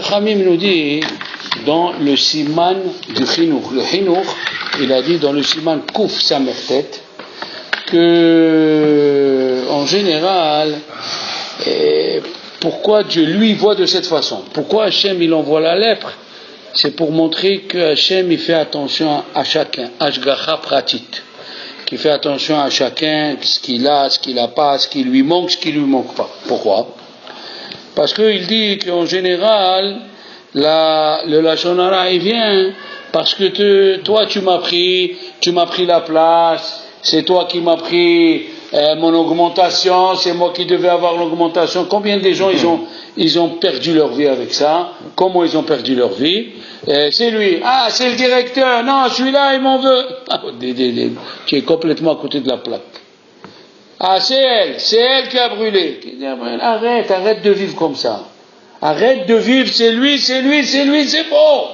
Khamim nous dit dans le siman du Chinour, le Chinour, il a dit dans le siman Kouf Samertet que en général, pourquoi Dieu lui voit de cette façon? Pourquoi Hachem il envoie la lèpre? C'est pour montrer que Hachem il fait attention à chacun, Ashgacha pratit, qui fait attention à chacun, ce qu'il a, ce qu'il n'a pas, ce qui lui manque, ce qui lui manque pas. Pourquoi? Parce qu'il dit qu'en général, le Lashon Hara il vient parce que toi tu m'as pris la place, c'est toi qui m'as pris mon augmentation, c'est moi qui devais avoir l'augmentation. Combien de gens ils ont perdu leur vie avec ça? Comment ils ont perdu leur vie? C'est lui, c'est le directeur, non celui-là il m'en veut. Tu es complètement à côté de la plaque. C'est elle qui a brûlé. Arrête de vivre comme ça. Arrête de vivre, c'est lui, c'est faux.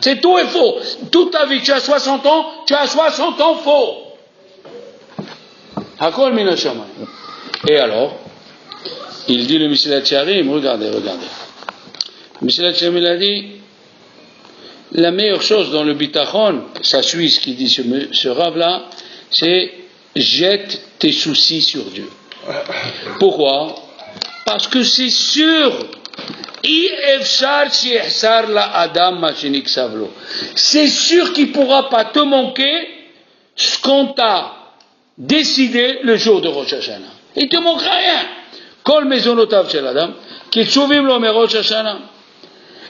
C'est tout est faux. Toute ta vie, tu as 60 ans faux. Hakol min hashamayim. Et alors, il dit le Mesilat Yesharim, regardez. Le Mesilat Yesharim il a dit, la meilleure chose dans le bitachon, ça suit ce qu'il dit ce Rav-là, c'est jette tes soucis sur Dieu. Pourquoi? Parce que c'est sûr, c'est sûr qu'il ne pourra pas te manquer ce qu'on t'a décidé le jour de Rosh Hashanah. Il ne te manquera rien. Kol mezonotav shel adam, kitsuvim lo me Rosh Hashanah.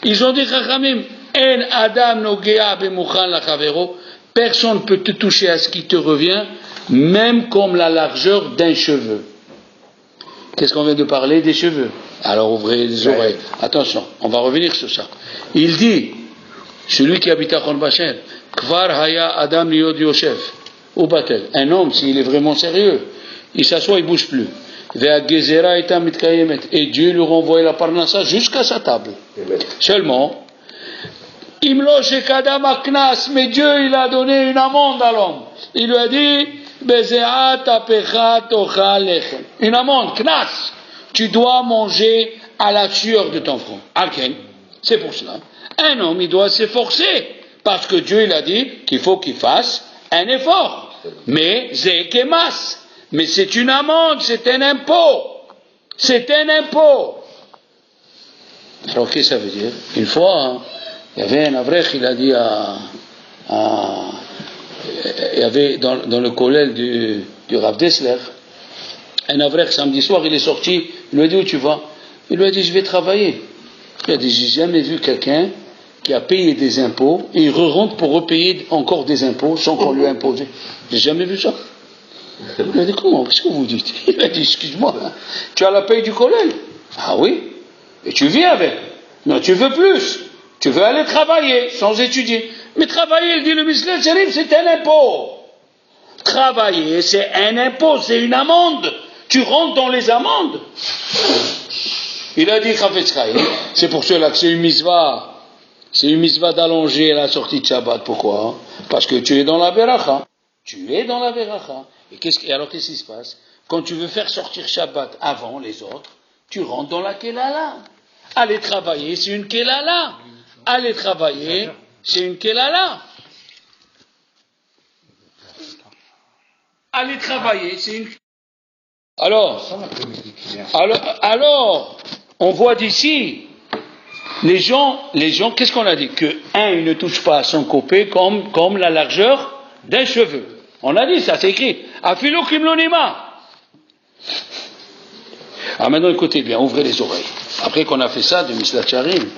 Ils ont dit Chachamim, en adam nogea bemuchan lachavero, personne ne peut te toucher à ce qui te revient, même comme la largeur d'un cheveu. Qu'est-ce qu'on vient de parler? Des cheveux. Alors ouvrez les oreilles. Attention, on va revenir sur ça. Il dit, celui qui habite à Chon Basher, Kvar haya adam liod yoshev, ou batel. Un homme, s'il est vraiment sérieux, il s'assoit, il ne bouge plus. Et Dieu lui renvoie la parnassa jusqu'à sa table. Seulement, Imlo shekadam aknas, mais Dieu il a donné une amende à l'homme. Il lui a dit, une amende, knas. Tu dois manger à la sueur de ton front. Alken, c'est pour cela. Un homme, il doit s'efforcer, parce que Dieu il a dit qu'il faut qu'il fasse un effort. Mais zekemas, mais c'est une amende, c'est un impôt. C'est un impôt. Alors qu'est-ce que ça veut dire? Une fois, il y avait un avrech, il a dit il y avait dans le collège du Rav Dessler, un avrech samedi soir, il est sorti, il lui a dit où tu vas? Il lui a dit je vais travailler. Il a dit j'ai jamais vu quelqu'un qui a payé des impôts et il rentre pour repayer encore des impôts sans qu'on lui a imposé. J'ai jamais vu ça. Il lui a dit comment? Qu'est-ce que vous dites? Il a dit excuse-moi, tu as la paye du collège? Ah oui? Et tu vis avec? Non, tu veux plus. Tu veux aller travailler sans étudier. Mais travailler, il dit le Mesilat Yesharim, c'est un impôt. Travailler, c'est un impôt, c'est une amende. Tu rentres dans les amendes. Il a dit Chafetz Chaim, c'est pour cela que c'est une mitzvah. C'est une mitzvah d'allonger la sortie de Shabbat. Pourquoi? Parce que tu es dans la beracha. Tu es dans la beracha. Et alors qu'est-ce qui se passe? Quand tu veux faire sortir Shabbat avant les autres, tu rentres dans la kelala. Aller travailler, c'est une kelala. Aller travailler, c'est une kelala. Aller travailler, c'est une... Alors, on voit d'ici, les gens, qu'est-ce qu'on a dit? Que il ne touche pas à son copé comme la largeur d'un cheveu. On a dit ça, c'est écrit. Afilo kimlonima. Alors maintenant écoutez bien, ouvrez les oreilles. Après qu'on a fait ça de Mesilat Yesharim,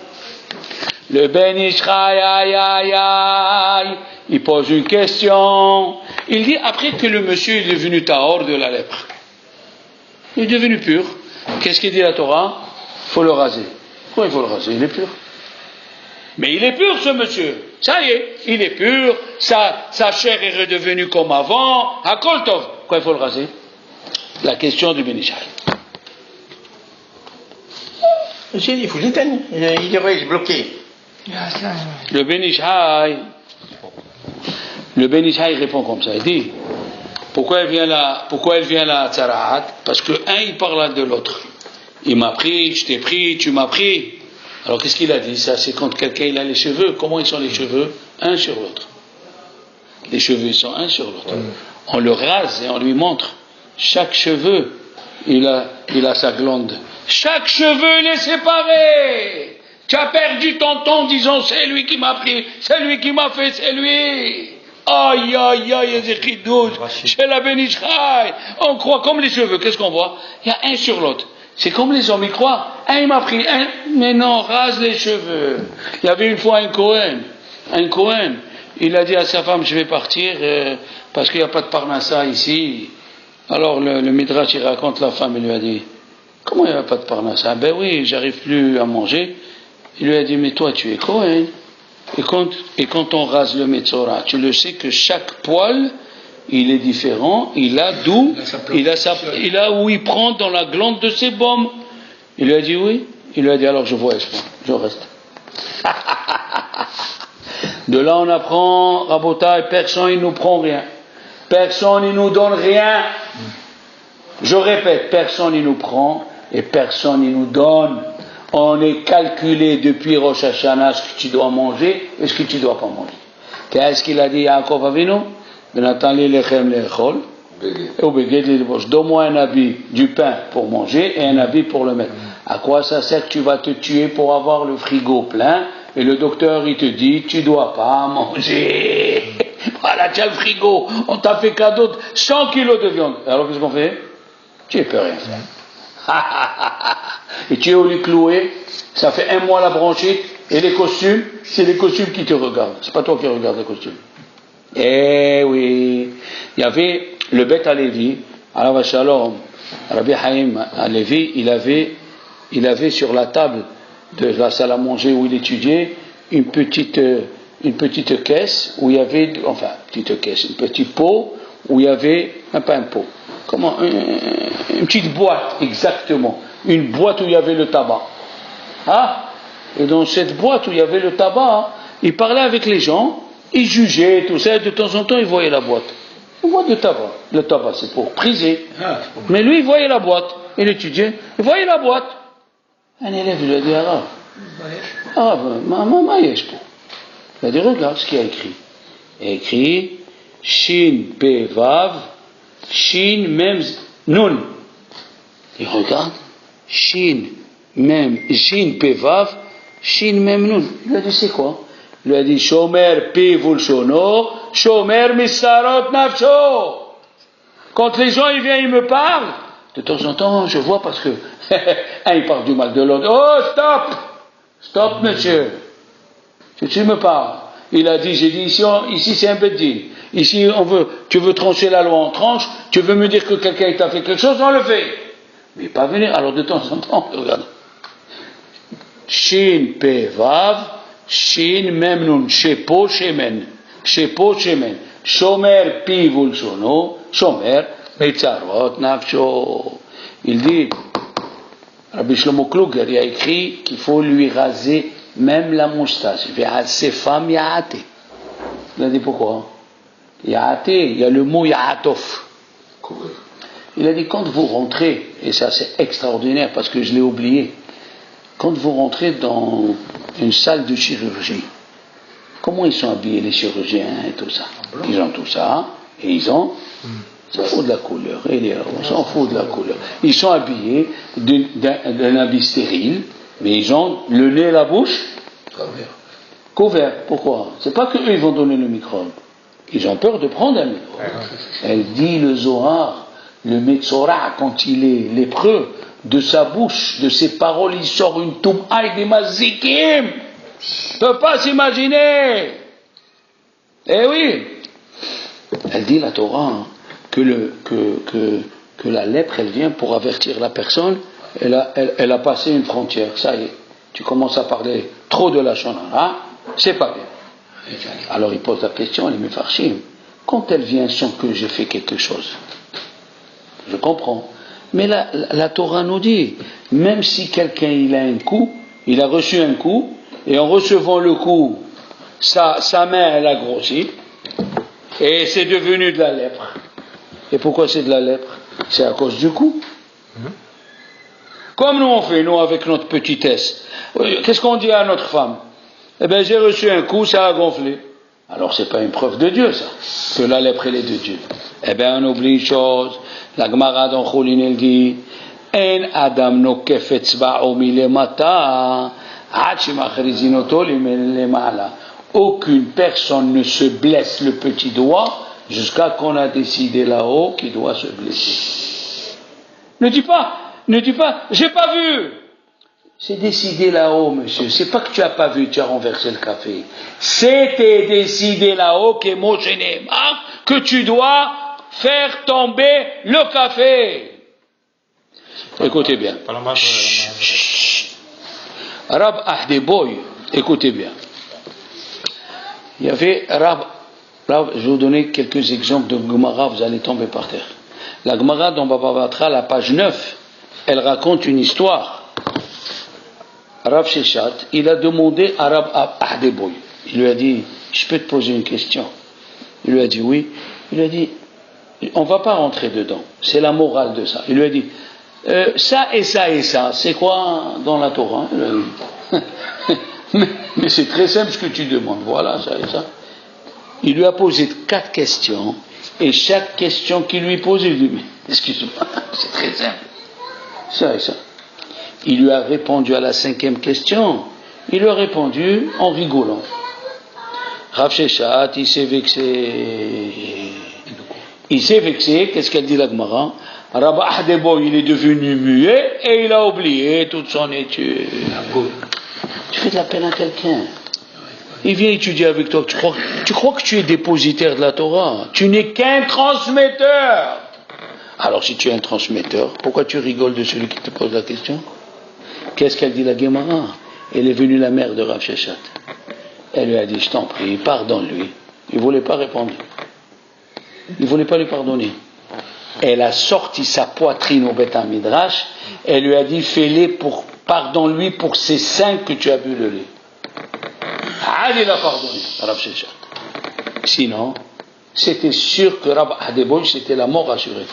le Ben Ishraï, il pose une question. Il dit après que le monsieur est devenu tahor de la lèpre, il est devenu pur. Qu'est-ce qu'il dit la Torah? Il faut le raser. Pourquoi il faut le raser? Il est pur. Mais il est pur ce monsieur. Ça y est, il est pur. Sa chair est redevenue comme avant. Hakol tov. Pourquoi il faut le raser? La question du Ben Ishraï. Monsieur, il faut l'éteindre. Il devrait se bloquer. Le Ben Ishraï répond comme ça. Il dit pourquoi elle vient là Tzaraat? Parce que un il parle de l'autre. Il m'a pris, je t'ai pris, tu m'as pris. Alors qu'est-ce qu'il a dit? Ça, c'est quand quelqu'un il a les cheveux. Comment ils sont les cheveux? Un sur l'autre. Les cheveux ils sont un sur l'autre. On le rase et on lui montre. Chaque cheveu, il a sa glande. Chaque cheveu, il est séparé. Tu as perdu ton temps en disant c'est lui qui m'a pris, c'est lui qui m'a fait, c'est lui. Aïe, aïe, aïe, chez la Bénichraï. On croit comme les cheveux. Qu'est-ce qu'on voit? Il y a un sur l'autre. C'est comme les hommes, ils croient. Un, il m'a pris, un, mais non, rase les cheveux. Il y avait une fois un Cohen, il a dit à sa femme, je vais partir parce qu'il n'y a pas de parnassa ici. Alors le Midrash, il raconte, la femme, il lui a dit, comment il n'y a pas de parnassa? Ben oui, j'arrive plus à manger. Il lui a dit, mais toi, tu es Cohen. Et quand on rase le Metzora, tu le sais que chaque poil, il est différent, il a où il prend dans la glande de ses baumes. Il lui a dit oui. Il lui a dit alors je voyage pas, je reste. De là on apprend, Rabotai, personne il nous prend rien. Personne il nous donne rien. Je répète, personne il nous prend et personne il nous donne. On est calculé depuis Rosh Hashanah ce que tu dois manger et ce que tu ne dois pas manger. Qu'est-ce qu'il a dit Yaakov Avinu? Donne-moi un habit, du pain pour manger et un habit pour le mettre. À quoi ça sert que tu vas te tuer pour avoir le frigo plein et le docteur il te dit tu ne dois pas manger. Voilà, tu as le frigo, on t'a fait cadeau de 100 kilos de viande. Alors qu'est-ce qu'on fait? Tu ne peux rien faire. Et tu es au lit cloué, ça fait 1 mois la bronchite, et les costumes, c'est les costumes qui te regardent, c'est pas toi qui regardes les costumes. Eh oui, il y avait le Beth Alevi, alors Shalom, Rabbi Haïm Alevi, il avait sur la table de la salle à manger où il étudiait une petite caisse où il y avait, enfin, petite caisse, une petite pot où il y avait, pas un pot, comment, une petite boîte, exactement. Une boîte où il y avait le tabac. Ah, et dans cette boîte où il y avait le tabac, il parlait avec les gens, il jugeait, tout ça, et de temps en temps, il voyait la boîte. Une boîte de tabac. Le tabac, c'est pour priser. Mais lui, il voyait la boîte. Il étudiait, il voyait la boîte. Un élève lui a dit, maman, il a dit, regarde ce qu'il y a écrit. Il y a écrit, Shin Pe Vav, Shin Mem Nun. Il regarde. Shin Pevav, Shin Mem Nun. Il a dit c'est quoi? Il a dit Shomer Pivul Shono, Shomer Misarot Nafsho. Quand les gens ils viennent, ils me parlent, de temps en temps je vois parce que un il parle du mal de l'autre. Oh stop monsieur. Tu me parles. Il a dit, j'ai dit ici c'est un bedin. Ici tu veux trancher la loi en tranche, tu veux me dire que quelqu'un t'a fait quelque chose, on le fait. Mais pas venir, alors de temps en temps, regarde. Shin Pe Vav, Shin Mem Nun, Shepo Shemen, Shomer Pivul Shono, Shomer Metzarot Nafsho. Il dit, Rabbi Shlomo Kluger, il a écrit qu'il faut lui raser même la moustache. Ses femmes Yaate. Il a dit pourquoi? Yaate, il y a le mot Yaatof. Il a dit quand vous rentrez, et ça c'est extraordinaire parce que je l'ai oublié, quand vous rentrez dans une salle de chirurgie, comment ils sont habillés les chirurgiens et tout ça? Ils ont tout ça, et ils ont, on s'en fout de la couleur, on s'en fout de la couleur. Ils sont habillés d'un habit stérile, mais ils ont le nez et la bouche couverts. Pourquoi? C'est pas qu'eux ils vont donner le microbe. Ils ont peur de prendre un microbe. Elle dit le Zohar, le Metzora, quand il est lépreux, de sa bouche, de ses paroles, il sort une toum'aï des mazikim. Ne peut pas s'imaginer. Eh oui. Elle dit la Torah que la lèpre, elle vient pour avertir la personne. Elle a passé une frontière. Ça y est. Tu commences à parler trop de la shonara, c'est pas bien. Alors il pose la question, les mefarshim, quand elle vient sans que j'ai fait quelque chose, je comprends. Mais la Torah nous dit, même si quelqu'un il a un coup, il a reçu un coup, et en recevant le coup, sa main elle a grossi, et c'est devenu de la lèpre. Et pourquoi c'est de la lèpre? C'est à cause du coup. Comme nous on fait, nous, avec notre petitesse. Qu'est-ce qu'on dit à notre femme? Eh bien, j'ai reçu un coup, ça a gonflé. Alors, c'est pas une preuve de Dieu, ça, que la lèpre, elle est de Dieu. Eh bien, on oublie une chose. La Gemara dans Choulin, elle dit, En Adam nokef etzba'o milemata, ad shemachrizinoto lemala. Aucune personne ne se blesse le petit doigt jusqu'à qu'on a décidé là-haut qu'il doit se blesser. Ne dis pas, j'ai pas vu. C'est décidé là-haut, monsieur. C'est pas que tu as pas vu, tu as renversé le café. C'était décidé là-haut que tu dois faire tomber le café. Écoutez bien. Rab Ahdeboy, écoutez bien. Il y avait Rab, là je vais vous donner quelques exemples de Gemara, vous allez tomber par terre. La Gemara dans Baba Batra, la page 9, elle raconte une histoire. Rav Sheshat, il a demandé à Rab Ahdeboy, il lui a dit, je peux te poser une question? Il lui a dit oui. Il lui a dit, on ne va pas rentrer dedans, c'est la morale de ça. Il lui a dit, ça et ça et ça, c'est quoi dans la Torah? Il lui a dit, mais c'est très simple ce que tu demandes, voilà, ça et ça. Il lui a posé 4 questions, et chaque question qu'il lui posait, il lui dit, excuse-moi, c'est très simple, ça et ça. Il lui a répondu à la 5e question, il lui a répondu en rigolant. Rav Sheshat, il s'est vexé, qu'est-ce qu'elle dit la Gemara? Rab Ahdeboy, il est devenu muet et il a oublié toute son étude. Tu fais de la peine à quelqu'un. Il vient étudier avec toi. Tu crois que tu es dépositaire de la Torah? Tu n'es qu'un transmetteur. Alors si tu es un transmetteur, pourquoi tu rigoles de celui qui te pose la question? Qu'est-ce qu'elle dit la Gemara? Elle est venue la mère de Rav Sheshat. Elle lui a dit, je t'en prie, pardonne-lui. Il ne voulait pas répondre. Il ne voulait pas lui pardonner. Elle a sorti sa poitrine au Beth Midrash. Elle lui a dit, pardonne-lui pour ces 5 que tu as bu le lait. Ah, il a pardonné, Rav Sheshat. Sinon, c'était sûr que Rab Ahdeboy, c'était la mort assurée.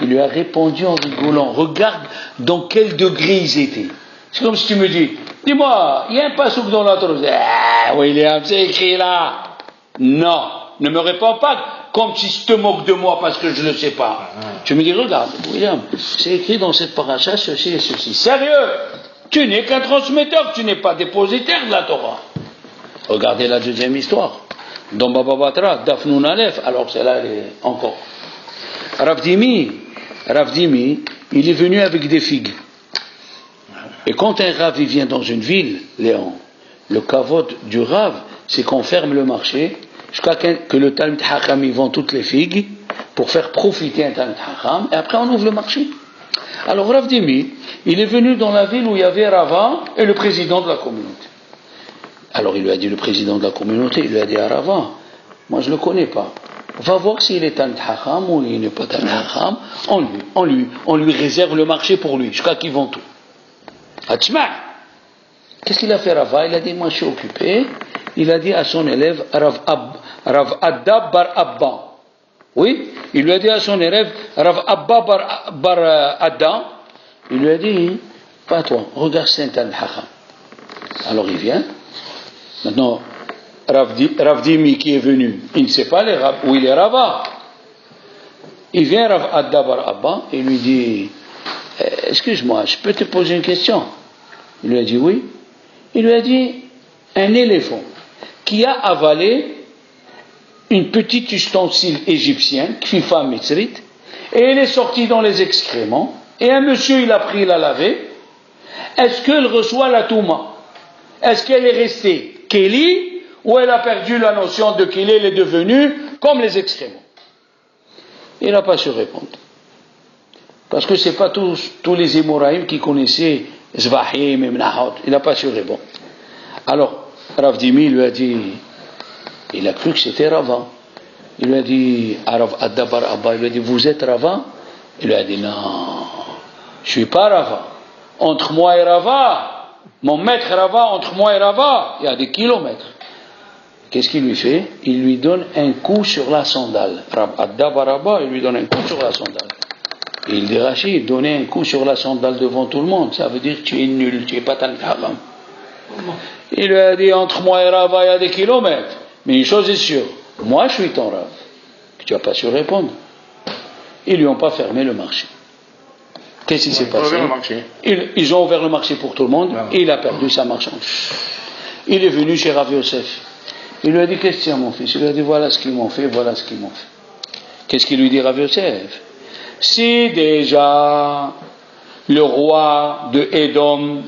Il lui a répondu en rigolant. Regarde dans quel degré ils étaient. C'est comme si tu me dis, dis-moi, il y a un passouk dans la Torah. Ah, William, c'est écrit là. Non, ne me réponds pas comme si tu te moques de moi parce que je ne le sais pas. Tu me dis, regarde, William, c'est écrit dans cette paracha ceci et ceci. Sérieux, tu n'es qu'un transmetteur, tu n'es pas dépositaire de la Torah. Regardez la 2e histoire. Dans Baba Batra, Dafnoun Aleph, alors celle-là, elle est encore. Rav Dimi, il est venu avec des figues. Et quand un Rav vient dans une ville, Léon, le kavod du Rav, c'est qu'on ferme le marché jusqu'à que le Talmid Hacham y vend toutes les figues pour faire profiter un Talmid Hacham, et après on ouvre le marché. Alors Rav Dimi, il est venu dans la ville où il y avait Rava et le président de la communauté. Alors il lui a dit, le président de la communauté, il lui a dit à Rava, moi je ne le connais pas. Va voir s'il est Talmid Hacham ou il n'est pas Talmid Hacham. On lui réserve le marché pour lui, jusqu'à qu'il vend tout. Atchma. Qu'est-ce qu'il a fait Rava? Il a dit, moi je suis occupé. Il a dit à son élève, Rav Adda bar Abba. Oui, il lui a dit à son élève, Rav Abba bar Adda. Il lui a dit, pas toi, regarde Saint Al-Hacham. Alors il vient. Maintenant, Rav Dimi qui est venu, il ne sait pas où il est Rava. Il vient Rav Adda bar Abba et lui dit, excuse-moi, je peux te poser une question? Il lui a dit oui. Il lui a dit, un éléphant qui a avalé une petite ustensile égyptienne, kfifa mitzrit, et elle est sortie dans les excréments, et un monsieur il a pris, il a lavé, est-ce qu'elle reçoit la touma? Est-ce qu'elle est restée Kéli, ou elle a perdu la notion de Kéli, elle est devenue comme les excréments? Il n'a pas su répondre. Parce que ce n'est pas tous les Émoraïm qui connaissaient Zvahim et Mnahot. Il n'a pas su répondre. Alors, Rav Dimi lui a dit, il a cru que c'était Rava. Il lui a dit, à Rav Adda bar Abba, il lui a dit, vous êtes Rava? Il lui a dit, non, je ne suis pas Rava. Entre moi et Rava, mon maître Rava, entre moi et Rava, il y a des kilomètres. Qu'est-ce qu'il lui fait? Il lui donne un coup sur la sandale. Rav Adda bar Abba, il lui donne un coup sur la sandale. il dit Rachid, donner un coup sur la sandale devant tout le monde, ça veut dire que tu es nul, tu es pas Talmid Haram. Il lui a dit, entre moi et Rava, il y a des kilomètres. Mais une chose est sûre, moi je suis ton Rav. Tu n'as pas su répondre. Ils lui ont pas fermé le marché. Qu'est-ce qui s'est passé? Ils ont ouvert le marché pour tout le monde et il a perdu sa marchandise. Il est venu chez Rav Yosef. Il lui a dit, qu'est-ce que c'est mon fils? Il lui a dit, voilà ce qu'ils m'ont fait, voilà ce qu'ils m'ont fait. Qu'est-ce qu'il lui dit Rav Yosef? Si déjà le roi de Édom,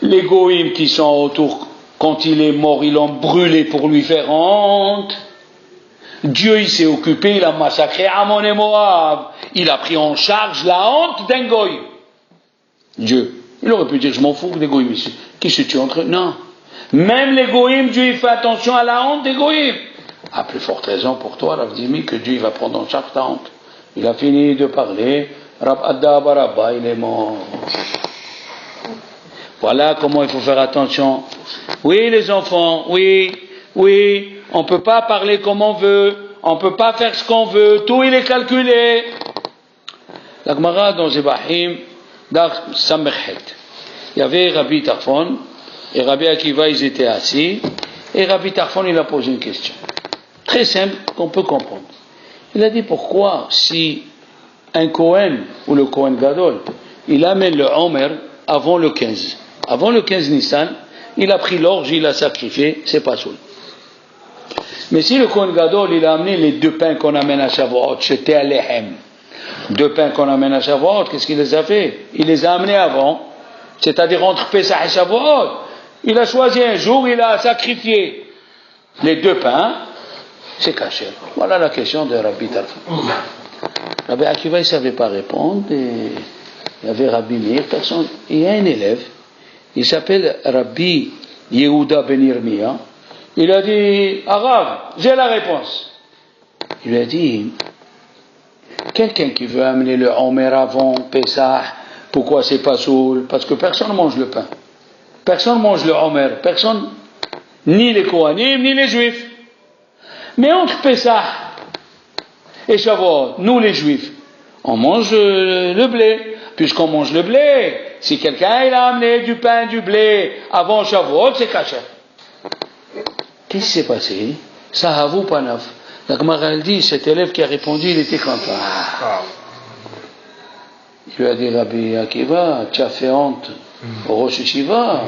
les goïms qui sont autour, quand il est mort, ils l'ont brûlé pour lui faire honte. Dieu, il s'est occupé, il a massacré Ammon et Moab. Il a pris en charge la honte d'un goïm. Dieu. Il aurait pu dire, je m'en fous des goïms ici. Qui se tue entre eux? Non. Même les goïms, Dieu, il fait attention à la honte des goïms. À plus forte raison pour toi, Rav Dimi, que Dieu, il va prendre en charge ta honte. Il a fini de parler. Rab Adda Barabba, il est mort. Voilà comment il faut faire attention. Oui, les enfants, oui, on ne peut pas parler comme on veut, on ne peut pas faire ce qu'on veut, tout il est calculé. La Gemara dans Zebahim, dans Samechet, il y avait Rabbi Tarfon et Rabbi Akiva, ils étaient assis, et Rabbi Tarfon, il a posé une question. Très simple, qu'on peut comprendre. Il a dit pourquoi, si un Kohen, ou le Kohen Gadol, il amène le Omer avant le 15. Avant le 15 Nissan, il a pris l'orge, il a sacrifié, c'est pas saoul. Mais si le Kohen Gadol, il a amené les 2 pains qu'on amène à Shavuot, c'était à Lehem. 2 pains qu'on amène à Shavuot, qu'est-ce qu'il les a fait? Il les a amenés avant, c'est-à-dire entre Pesach et Shavuot. Il a choisi un jour, il a sacrifié les 2 pains, c'est caché. Voilà la question de Rabbi Tarfon. Rabbi Akiva, il ne savait pas répondre, et il y avait Rabbi Meir, personne. Il y a un élève, il s'appelle Rabbi Yehuda ben Yirmiyah. Il a dit, Arabe, j'ai la réponse. Il lui a dit, quelqu'un qui veut amener le Omer avant Pesach, pourquoi c'est pas saoul? Parce que personne ne mange le pain. Personne ne mange le Omer. Personne, ni les Kohanim, ni les Juifs. Mais entre Pesach et Shavuot, nous les Juifs, on mange le blé. Puisqu'on mange le blé, si quelqu'un il a amené du pain, du blé avant Shavuot, c'est caché. Qu'est-ce qui s'est passé? Sahavou Panav. La Gemara elle dit, cet élève qui a répondu, il était content. Il lui a dit, Rabbi Akiva, tu as fait honte au Rosh Yeshiva.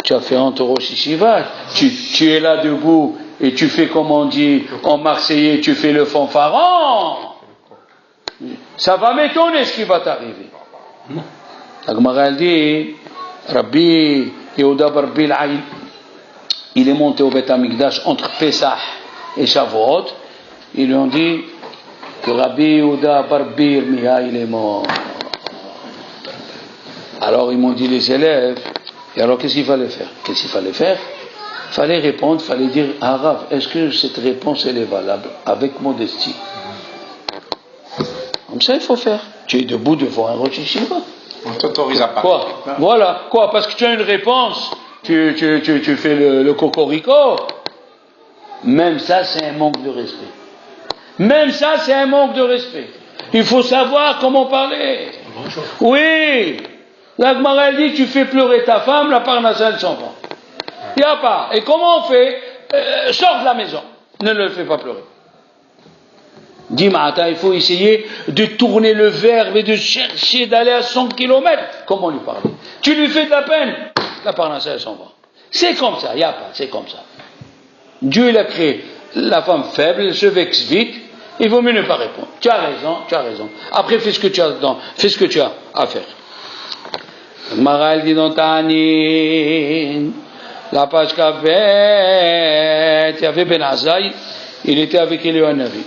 Tu as fait honte au Rosh Yeshiva. Tu es là debout et tu fais comme on dit en marseillais, tu fais le fanfaron. Ça va m'étonner ce qui va t'arriver. La Gemara elle dit, Rabbi Yehuda bar Bil'ay, il est monté au Beth Amikdash entre Pesach et Shavuot. Ils lui ont dit que Rabbi Yehuda bar Yirmiyah, il est mort. Alors ils m'ont dit les élèves, et alors qu'est-ce qu'il fallait faire? Qu'est-ce qu'il fallait faire? Il fallait répondre, il fallait dire, Rav, est-ce que cette réponse elle est valable? Avec modestie. Comme ça il faut faire. Tu es debout devant un Rosh Yeshiva. On t'autorise à parler. Quoi? Voilà. Quoi? Parce que tu as une réponse, tu fais le cocorico. Même ça, c'est un manque de respect. Même ça, c'est un manque de respect. Il faut savoir comment parler. Oui. La Gemara dit, tu fais pleurer ta femme, la parnassa elle s'en va. Il n'y a pas. Et comment on fait? Sors de la maison. Ne le fais pas pleurer. Dis matin, il faut essayer de tourner le verbe et de chercher d'aller à 100 km. Comment lui parler? Tu lui fais de la peine, la parnassa elle s'en va. C'est comme ça, il n'y a pas, c'est comme ça. Dieu il a créé la femme faible, elle se vexe vite, il vaut mieux ne pas répondre. Tu as raison, tu as raison. Après fais ce que tu as à faire. Maral dit dans Tanin, la page qu'avait, il y avait Ben Azaï, il était avec Eliyahu Hanavi.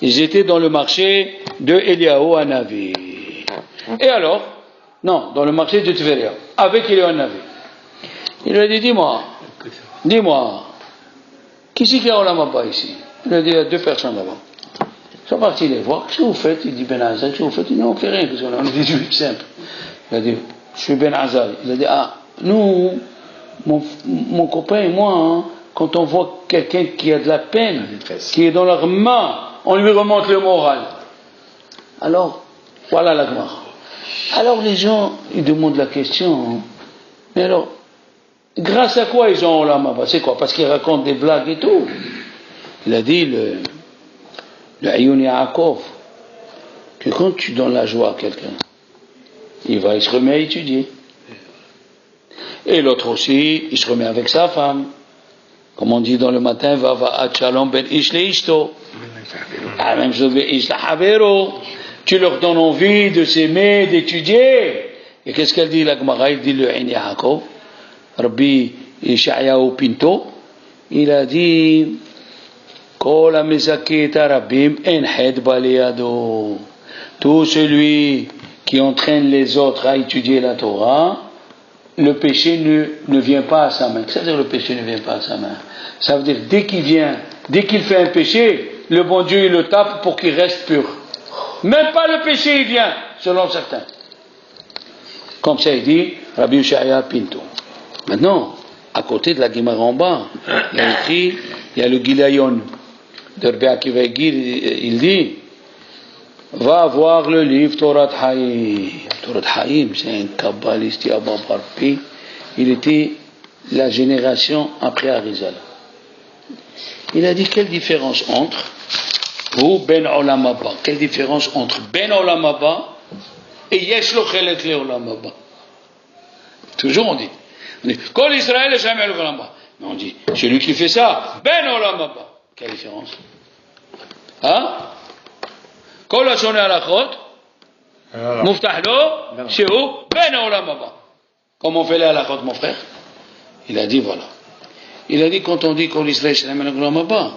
Ils étaient dans le marché de Eliyahu Hanavi. Et alors, non, dans le marché de Tveria, avec Eliyahu Hanavi. Il lui a dit, dis-moi, qui c'est qui a Olam Haba ici? Il lui a dit, il y a 2 personnes là-bas. Ils sont partis les voir. Qu'est-ce que vous faites? Il dit, Ben Azaï, qu'est-ce que vous faites? Il dit, non, on ne fait rien, parce qu'on est des juifs simples. Il a dit, je suis Ben Azaï. Il a dit, nous, mon copain et moi, hein, quand on voit quelqu'un qui a de la peine, qui est dans leurs mains, on lui remonte le moral. Alors, Voilà la Gemara. Alors les gens, ils demandent la question, mais alors, grâce à quoi ils ont Olam Haba? C'est quoi? Parce qu'ils racontent des blagues et tout. Il a dit, le Ayoun Yaakov, que quand tu donnes la joie à quelqu'un, il se remet à étudier. Et l'autre aussi, il se remet avec sa femme. Comme on dit dans le matin, va shalom ben ish le ishto. La même chose, ben ish la havero. Tu leur donnes envie de s'aimer, d'étudier. Et qu'est-ce qu'elle dit, la Gemara? Il dit le Ayin Yaakov, Rabbi Yeshayahu Pinto, il a dit, Kol ha-mezakeh et harabim en hed ba leyado. Tout celui qui entraîne les autres à étudier la Torah, le péché ne vient pas à sa main. Qu'est-ce que ça veut dire le péché ne vient pas à sa main? Ça veut dire dès qu'il fait un péché, le bon Dieu il le tape pour qu'il reste pur. Même pas le péché il vient, selon certains. Comme ça il dit Rabbi Yeshaya Pinto. Maintenant, à côté de la Gemara en bas, il y a écrit, il y a le Gilayon de Rabbi Akiva il dit va voir le livre Torah Haïm. Torah Haïm, c'est un kabbaliste Abba Barpi. Il était la génération après Arizal. Il a dit quelle différence entre ou Ben Olam Haba? Quelle différence entre Ben Olam Haba et Yesh Lo Chelek Le Olam Haba? Toujours on dit Kol Israël et Shamel Olam Haba. Mais on dit celui qui fait ça, Ben Olam Haba. Quelle différence? Hein? Kol Hashoneh Halachot, Muftah Lo, Shehu, Ben Olam Haba. Comment on fait les halachot, mon frère? Il a dit voilà. Il a dit quand on dit Kol Israël Shamel Olam Haba,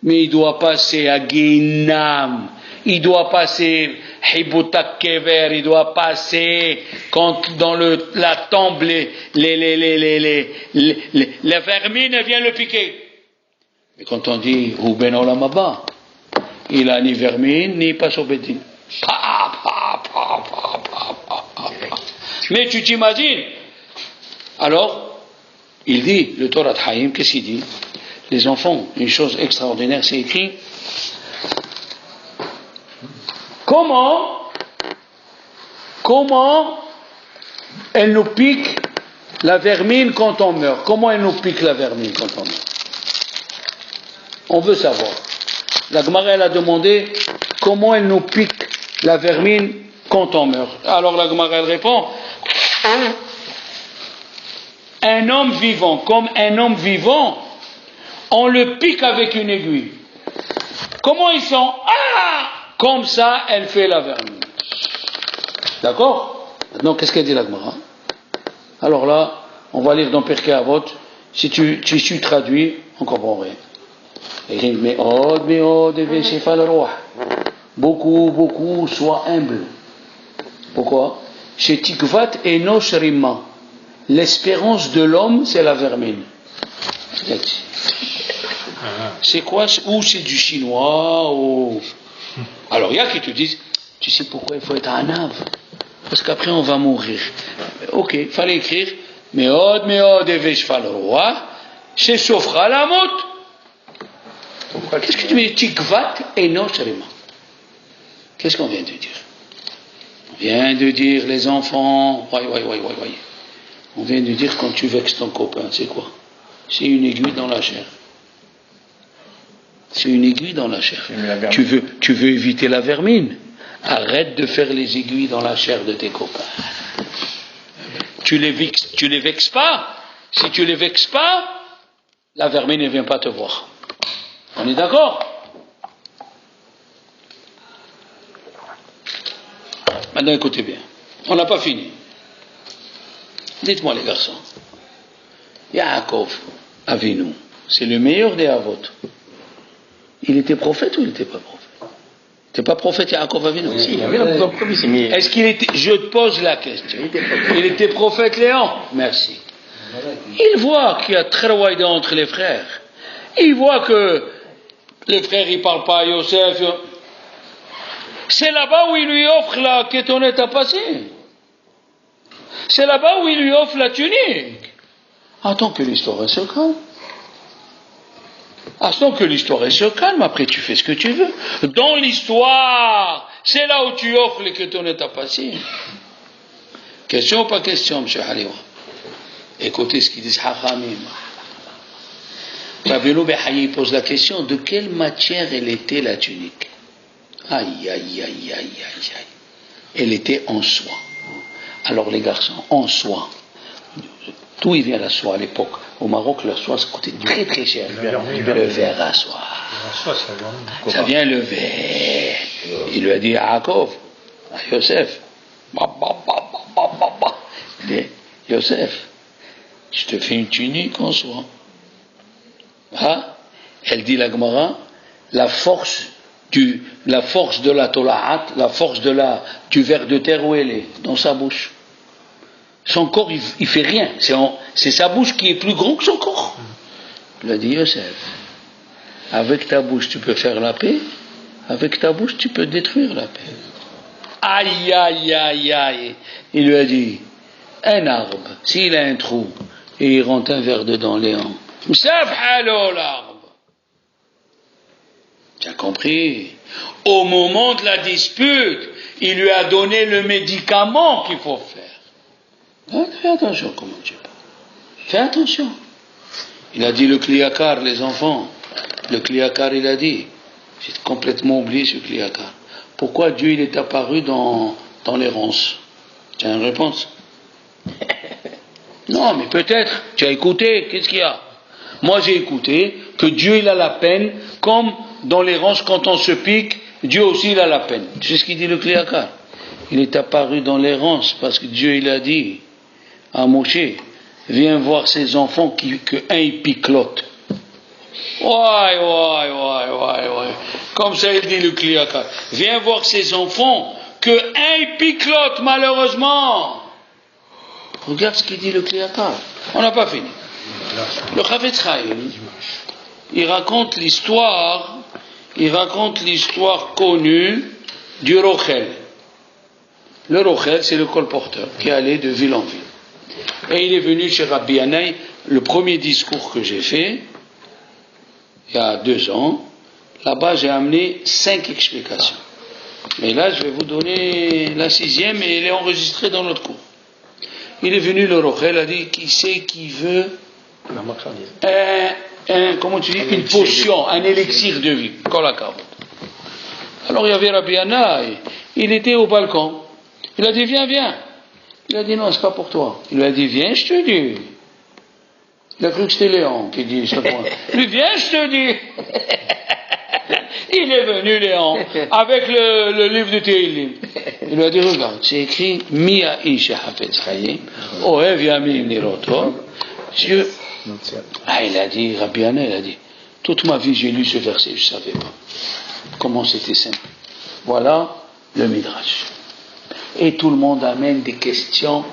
mais il doit passer à Guinam, il doit passer Hibutak Kever, il doit passer quand dans la tombe les vermines viennent le piquer. Mais quand on dit ou Ben Olam Haba, il a ni vermine ni passe au bédine. Mais tu t'imagines? Alors, il dit, le Torah Haïm, qu'est-ce qu'il dit? Les enfants, une chose extraordinaire, c'est écrit. Comment elle nous pique la vermine quand on meurt? Comment elle nous pique la vermine quand on meurt? On veut savoir. La Gemara elle a demandé comment elle nous pique la vermine quand on meurt. Alors la Gemara elle répond un homme vivant, comme un homme vivant, on le pique avec une aiguille. Comment ils sont? Comme ça, elle fait la vermine. D'accord? Maintenant, qu'est-ce qu'elle dit la Gemara? Alors là, on va lire dans Pirkei Avot. Si tu traduis, on comprend rien. Beaucoup, sois humble. Pourquoi? Chez Tikvat Enosh Rima. L'espérance de l'homme, c'est la vermine. C'est quoi? Ou c'est du chinois, ou... Alors, il y a qui te disent, tu sais pourquoi il faut être un ave? Parce qu'après, on va mourir. Ok, il fallait écrire, Meod, Evesh Falroa, chez Sofra la mot. Qu'est-ce que tu dis? Tikvat et Noshrima. Qu'est-ce qu'on vient de dire? On vient de dire, les enfants, on vient de dire quand tu vexes ton copain, c'est quoi? C'est une aiguille dans la chair. C'est une aiguille dans la chair. Tu veux éviter la vermine? Arrête de faire les aiguilles dans la chair de tes copains. Tu les vexes pas. Si tu les vexes pas, la vermine ne vient pas te voir. On est d'accord? Maintenant écoutez bien. On n'a pas fini. Dites-moi les garçons. Yaakov Avinu, c'est le meilleur des Avot. Il était prophète ou il n'était pas prophète? Il n'était pas prophète Yaakov Avinu? Si, il avait la promesse. Est-ce qu'il était... Je te pose la question. Il était prophète Léon? Merci. Il voit qu'il y a Tcherwaïda entre les frères. Il voit que les frères ils ne parlent pas à Yosef. C'est là-bas où il lui offre la kétonnette à passer. C'est là-bas où il lui offre la tunique. Attends que l'histoire se calme. Attends que l'histoire elle se calme, après tu fais ce que tu veux. Dans l'histoire, c'est là où tu offres les ketons et ta passé. Question ou pas question, M. Haliwa? Écoutez ce qu'ils disent Hachamim. Rabbi Behaye pose la question, de quelle matière elle était la tunique? Aïe, aïe, aïe, aïe, aïe, aïe. Elle était en soie. Alors les garçons, en soie. D'où il vient la soie à l'époque? Au Maroc, la soie, ça coûtait très très cher. Le verre à soie. Ça vient le verre. Il lui a dit à Yaakov, à Yosef, il dit, Yosef, je te fais une tunique en soie. Hein? Elle dit la Gemara, la force de la tola'at, la force du ver de terre, où elle est? Dans sa bouche. Son corps, il fait rien. C'est sa bouche qui est plus grande que son corps. Il a dit, Yosef, avec ta bouche, tu peux faire la paix. Avec ta bouche, tu peux détruire la paix. Aïe, aïe, aïe, aïe. Il lui a dit, un arbre, s'il a un trou, et il rentre un verre dedans, Léon, Msaf halo l'arbre. Tu as compris? Au moment de la dispute, il lui a donné le médicament qu'il faut faire. Fais attention comment tu parles. Fais attention. Il a dit le Kliakar, les enfants. Le Kliakar, il a dit. J'ai complètement oublié ce Kliakar. Pourquoi Dieu il est apparu dans les ronces? Tu as une réponse? Non, mais peut-être. Tu as écouté. Qu'est-ce qu'il y a? Moi, j'ai écouté que Dieu il a la peine, comme dans les ronces, quand on se pique, Dieu aussi il a la peine. Tu sais ce qu'il dit le Kliakar? Il est apparu dans les ronces parce que Dieu il a dit à Moshe, viens voir ces enfants que un il piquelote. Ouais. Comme ça il dit le Kliakar. Viens voir ces enfants que un il piquelote malheureusement. Regarde ce qu'il dit le Kliakar. On n'a pas fini. Le Chafetz Chaim, il raconte l'histoire connue du Rochel. Le Rochel, c'est le colporteur qui allait de ville en ville. Et il est venu chez Rabbi Yanaï, le premier discours que j'ai fait, il y a 2 ans. Là-bas, j'ai amené 5 explications. Mais là, je vais vous donner la 6e et elle est enregistrée dans notre cours. Il est venu, le Rochel, a dit, qui c'est qui veut comment tu dis, une potion, un élixir de vie. Alors il y avait Rabbi Yanaï, il était au balcon. Il a dit, viens. Il a dit, non, c'est pas pour toi. Il lui a dit, viens, je te dis. Il a cru que c'était Léon qui dit, je te prends. Lui, viens, je te dis. Il est venu, Léon, avec le livre de Tehillim. Il lui a dit, regarde, c'est écrit, Mia Isha Hafetz Chaim, Ohev Yamim Niroto. Dieu. Il a dit, Rabbi Yanaï, il a dit, toute ma vie j'ai lu ce verset, je ne savais pas. Comment c'était simple. Voilà le Midrash. Et tout le monde amène des questions.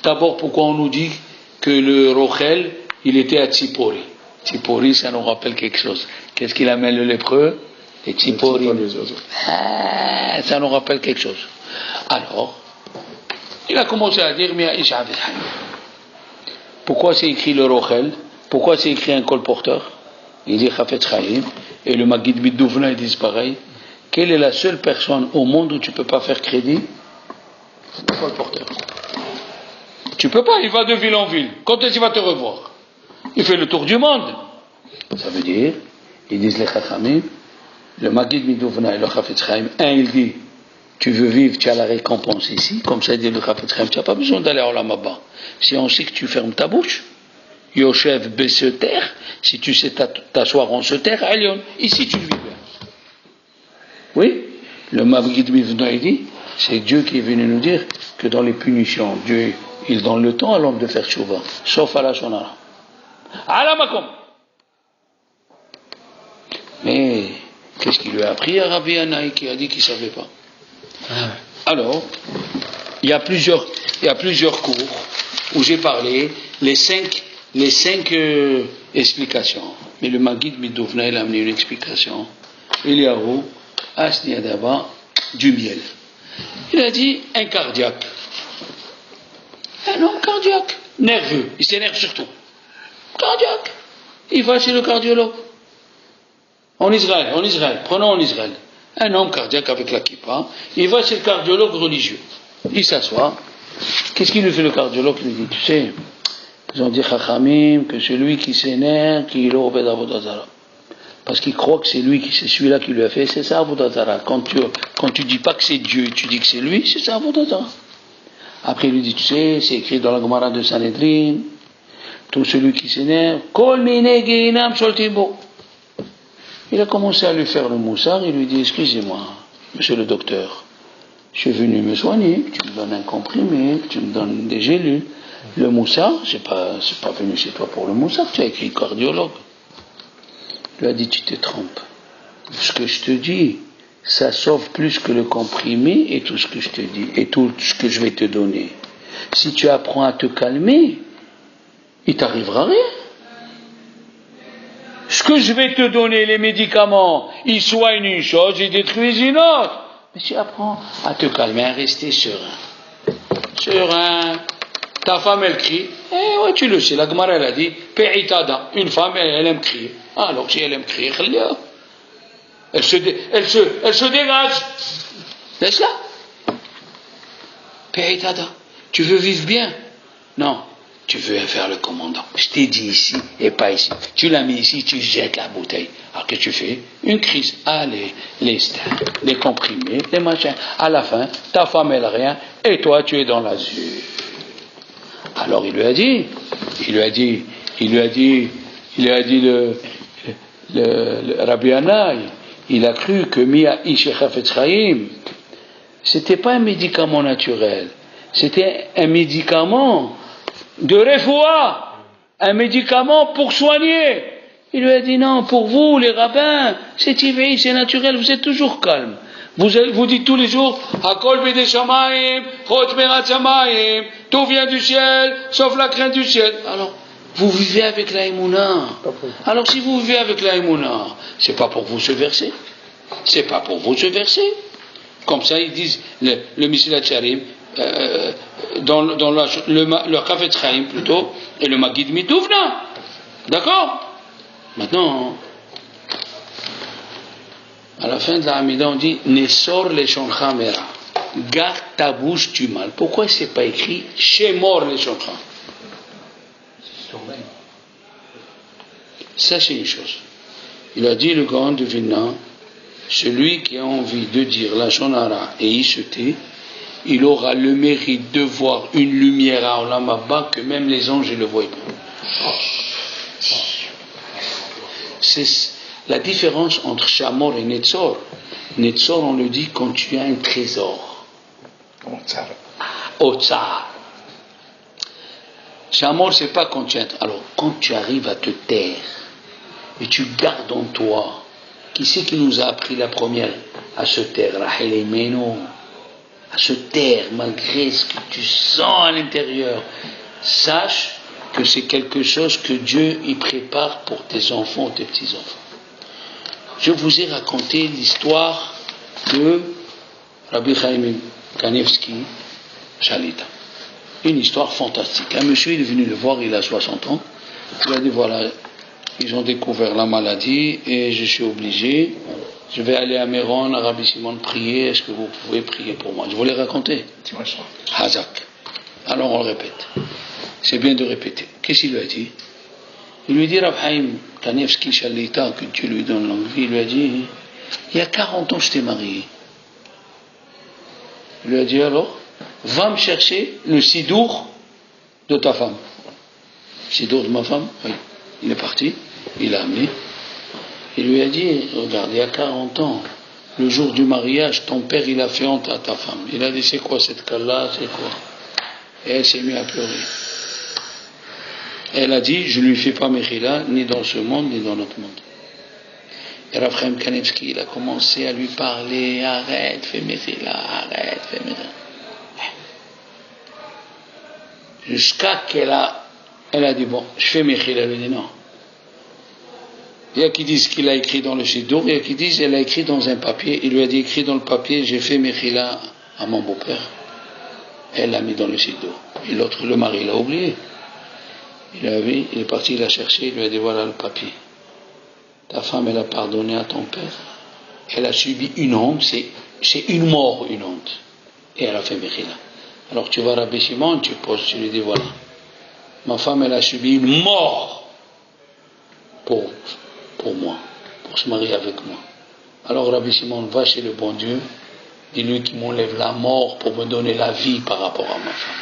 D'abord, pourquoi on nous dit que le Rochel, il était à Tzipori? Tzipori, ça nous rappelle quelque chose. Qu'est-ce qu'il amène le lépreux? Les Tzipori. Ça nous rappelle quelque chose. Alors, il a commencé à dire, pourquoi c'est écrit le Rochel? Pourquoi c'est écrit un colporteur? Il dit Chafetz Chaim. Et le Maggid Midouvna, ils disent pareil. Quelle est la seule personne au monde où tu ne peux pas faire crédit? C'est le colporteur. Tu ne peux pas, il va de ville en ville. Quand est-ce qu'il va te revoir? Il fait le tour du monde. Ça veut dire, ils disent les Chachamim, le Maggid Midouvna et le Chafetz Chaim, il dit, tu veux vivre, tu as la récompense ici, comme ça dit le Chafetz Chaim, tu n'as pas besoin d'aller à Olam Haba. Si on sait que tu fermes ta bouche, Yoshev Beseter, si tu sais t'asseoir en se terre, Elion, ici tu vis bien. Oui, le Maggid Midouvna il dit, c'est Dieu qui est venu nous dire que dans les punitions, Dieu, il donne le temps à l'homme de faire tchouva, sauf à la shonara. Alamakom. Mais, qu'est-ce qu'il lui a appris à Rabbi Yanaï qui a dit qu'il ne savait pas? Alors, il y a plusieurs cours où j'ai parlé les cinq explications. Mais le Maggid Midouvna, il a amené une explication. Eliyahu, Asniadaba, du miel. Il a dit un cardiaque. Un homme cardiaque, nerveux, il s'énerve surtout. Cardiaque. Il va chez le cardiologue. En Israël, prenons en Israël. Un homme cardiaque avec la kippa, il va chez le cardiologue religieux. Il s'assoit. Qu'est-ce qu'il lui fait le cardiologue? Il lui dit, tu sais, ils ont dit Chachamim que celui qui s'énerve, qu'il obède à Avodah Zarah. Parce qu'il croit que c'est celui-là qui lui a fait, c'est ça Avodah Zarah. Quand tu dis pas que c'est Dieu, tu dis que c'est lui, c'est ça Avodah Zarah. Après il lui dit, tu sais, c'est écrit dans la Gemara de Sanhedrin, tout celui qui s'énerve, Kol mine geinam sholtibo. Il a commencé à lui faire le moussard, il lui dit, excusez-moi, monsieur le docteur, je suis venu me soigner, tu me donnes un comprimé, tu me donnes des gélules. Le moussard, c'est pas venu chez toi pour le moussard, tu as écrit cardiologue. Il lui a dit, tu te trompes. Ce que je te dis, ça sauve plus que le comprimé et tout ce que je te dis, et tout ce que je vais te donner. Si tu apprends à te calmer, il t'arrivera rien. Ce que je vais te donner, les médicaments, ils soignent une chose, ils détruisent une autre. Mais tu apprends à te calmer, à rester serein. Serein. Ta femme, elle crie. Eh ouais, tu le sais, la Gemara, elle a dit, Pe'itada. Une femme, elle aime crier. Alors, si elle aime crier, elle se dégage. Laisse-la. Pe'itada. Tu veux vivre bien? Non. Tu veux faire le commandant. Je t'ai dit ici et pas ici. Tu l'as mis ici, tu jettes la bouteille. Alors que tu fais une crise. Allez, les stars, les comprimés, les machins. À la fin, ta femme elle a rien et toi tu es dans l'azur. Alors il lui a dit le Rabbi Anaï, il a cru que Mia Ish Chafetz Chaim, c'était pas un médicament naturel, c'était un médicament de refoua, un médicament pour soigner. Il lui a dit non, pour vous les rabbins, c'est tivéi, c'est naturel, vous êtes toujours calme. Vous dites tous les jours, Hakol b'yedei shamayim, chot merat shamayim, tout vient du ciel, sauf la crainte du ciel. Alors, vous vivez avec la Emouna. Alors si vous vivez avec la Emouna, c'est pas pour vous ce verset. C'est pas pour vous ce verset. Comme ça, ils disent, le Mesilat Yesharim, dans le Chafetz Chaim plutôt, et le Magid Mituvna. D'accord? Maintenant, à la fin de la Hamida, on dit Nesor leshoncha mera. Garde ta bouche du mal. Pourquoi c'est pas écrit Shemor leshoncha? Ça, c'est une chose. Il a dit, le grand de Vilna, celui qui a envie de dire la Shonara et il se tait, il aura le mérite de voir une lumière à Olam Haba que même les anges ne le voient pas. C'est la différence entre Shamor et Netzor. Netzor, on le dit quand tu as un trésor. Otsar. Shamor, c'est pas quand tu as. Alors, quand tu arrives à te taire et tu gardes en toi, qui c'est qui nous a appris la première à se taire? Rachel et Meno. À se taire malgré ce que tu sens à l'intérieur. Sache que c'est quelque chose que Dieu y prépare pour tes enfants, tes petits-enfants. Je vous ai raconté l'histoire de Rabbi Chaim Kanievski Shalita. Une histoire fantastique. Un monsieur il est venu le voir, il a 60 ans. Il a dit voilà, ils ont découvert la maladie et je suis obligé. Je vais aller à Méron, à Rabbi Simon, prier. Est-ce que vous pouvez prier pour moi? Je vous l'ai raconté. Hazak. Alors on le répète. C'est bien de répéter. Qu'est-ce qu'il lui a dit? Il lui dit, Rabbi Chaim Kanievski Shalita, que Dieu lui donne l'envie, il lui a dit, il y a 40 ans je t'ai marié. Il lui a dit alors, va me chercher le sidour de ta femme. Le sidour de ma femme? Oui. Il est parti, il l'a amené. Il lui a dit, regarde, il y a 40 ans, le jour du mariage, ton père il a fait honte à ta femme. Il a dit, c'est quoi cette cale-là, c'est quoi? Et elle s'est mise à pleurer. Elle a dit, je ne lui fais pas mechila, ni dans ce monde, ni dans l'autre monde. Et Rav Chaim Kanievski, il a commencé à lui parler, arrête, fais mechila, arrête, fais mechila. Jusqu'à qu'elle a dit, bon, je fais mechila, elle a dit non. Il y a qui disent qu'il a écrit dans le Sidour, il y a qui disent qu'elle a écrit dans un papier. Il lui a dit, écrit dans le papier, j'ai fait mechila à mon beau-père. Elle l'a mis dans le Sidour. Et l'autre, le mari, l'a oublié. Il est parti, il a cherché, il lui a dit voilà le papier. ta femme, elle a pardonné à ton père, elle a subi une honte, c'est une mort, une honte. Et elle a fait Mechila. Alors tu vas Rabbi Shimon, tu poses, tu lui dis voilà, ma femme, elle a subi une mort pour moi, pour se marier avec moi. Alors Rabbi Shimon va chez le bon Dieu, dis-lui qu'il m'enlève la mort pour me donner la vie par rapport à ma femme.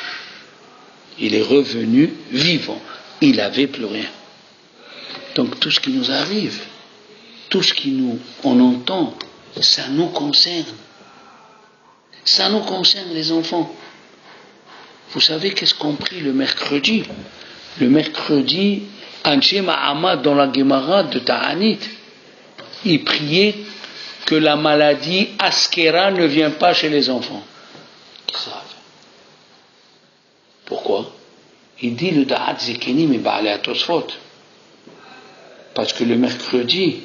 Il est revenu vivant, il n'avait plus rien. Donc tout ce qui nous arrive, tout ce on entend, ça nous concerne. Ça nous concerne les enfants. Vous savez qu'est-ce qu'on prie le mercredi? Le mercredi, Anshe Ma'amad dans la Gemara de Ta'anit, il priait que la maladie Askera ne vient pas chez les enfants. Grave. Pourquoi? Il dit le Da'at Zekeni mais Ba'ale Atosfot. Parce que le mercredi,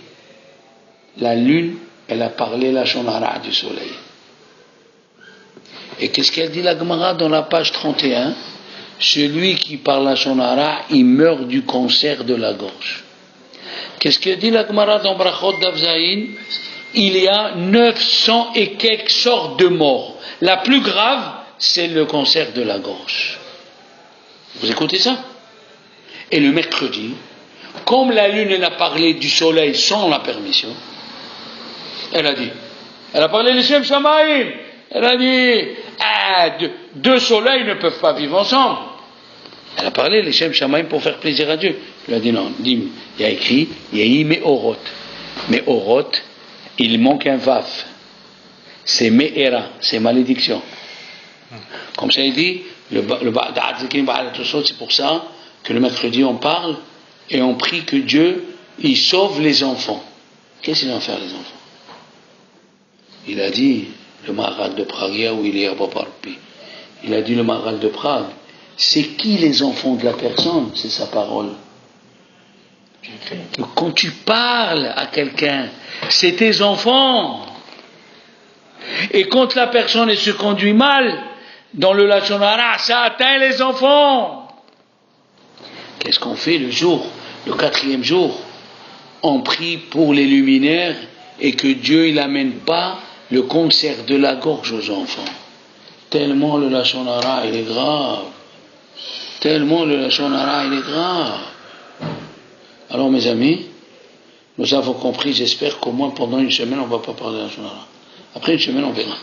la lune, elle a parlé la Shonara du soleil. Et qu'est-ce qu'elle dit la Gemara dans la page 31? Celui qui parle la Shonara, il meurt du cancer de la gorge. Qu'est-ce qu'elle dit la Gemara dans Brachot d'Avzaïn? Il y a 900 et quelques sortes de morts. La plus grave, c'est le cancer de la gorge. Vous écoutez ça? Et le mercredi, comme la lune elle a parlé du soleil sans la permission, elle a parlé les Shem Shamaïm, elle a dit deux soleils ne peuvent pas vivre ensemble. Elle a parlé les Shem Shamaïm pour faire plaisir à Dieu. Elle a dit non, il y a écrit Yehi Me'orot. Me'orot, il manque un vaf. C'est Me'era, c'est malédiction. Comme ça il dit, c'est pour ça que le mercredi on parle et on prie que Dieu il sauve les enfants. Qu'est-ce qu'ils vont faire les enfants? Il a dit le Maharal de Prague, il a dit le Maharal de Prague, c'est qui les enfants de la personne? C'est sa parole. Donc, quand tu parles à quelqu'un, c'est tes enfants. Et quand la personne se conduit mal, dans le Lachon Hara, ça atteint les enfants. Qu'est-ce qu'on fait le 4e jour? On prie pour les luminaires et que Dieu il n'amène pas le cancer de la gorge aux enfants. Tellement le Lachon Hara il est grave. Tellement le Lachon Hara il est grave. Alors mes amis, nous avons compris, j'espère qu'au moins pendant une semaine on ne va pas parler de Lachon Hara. Après une semaine on verra.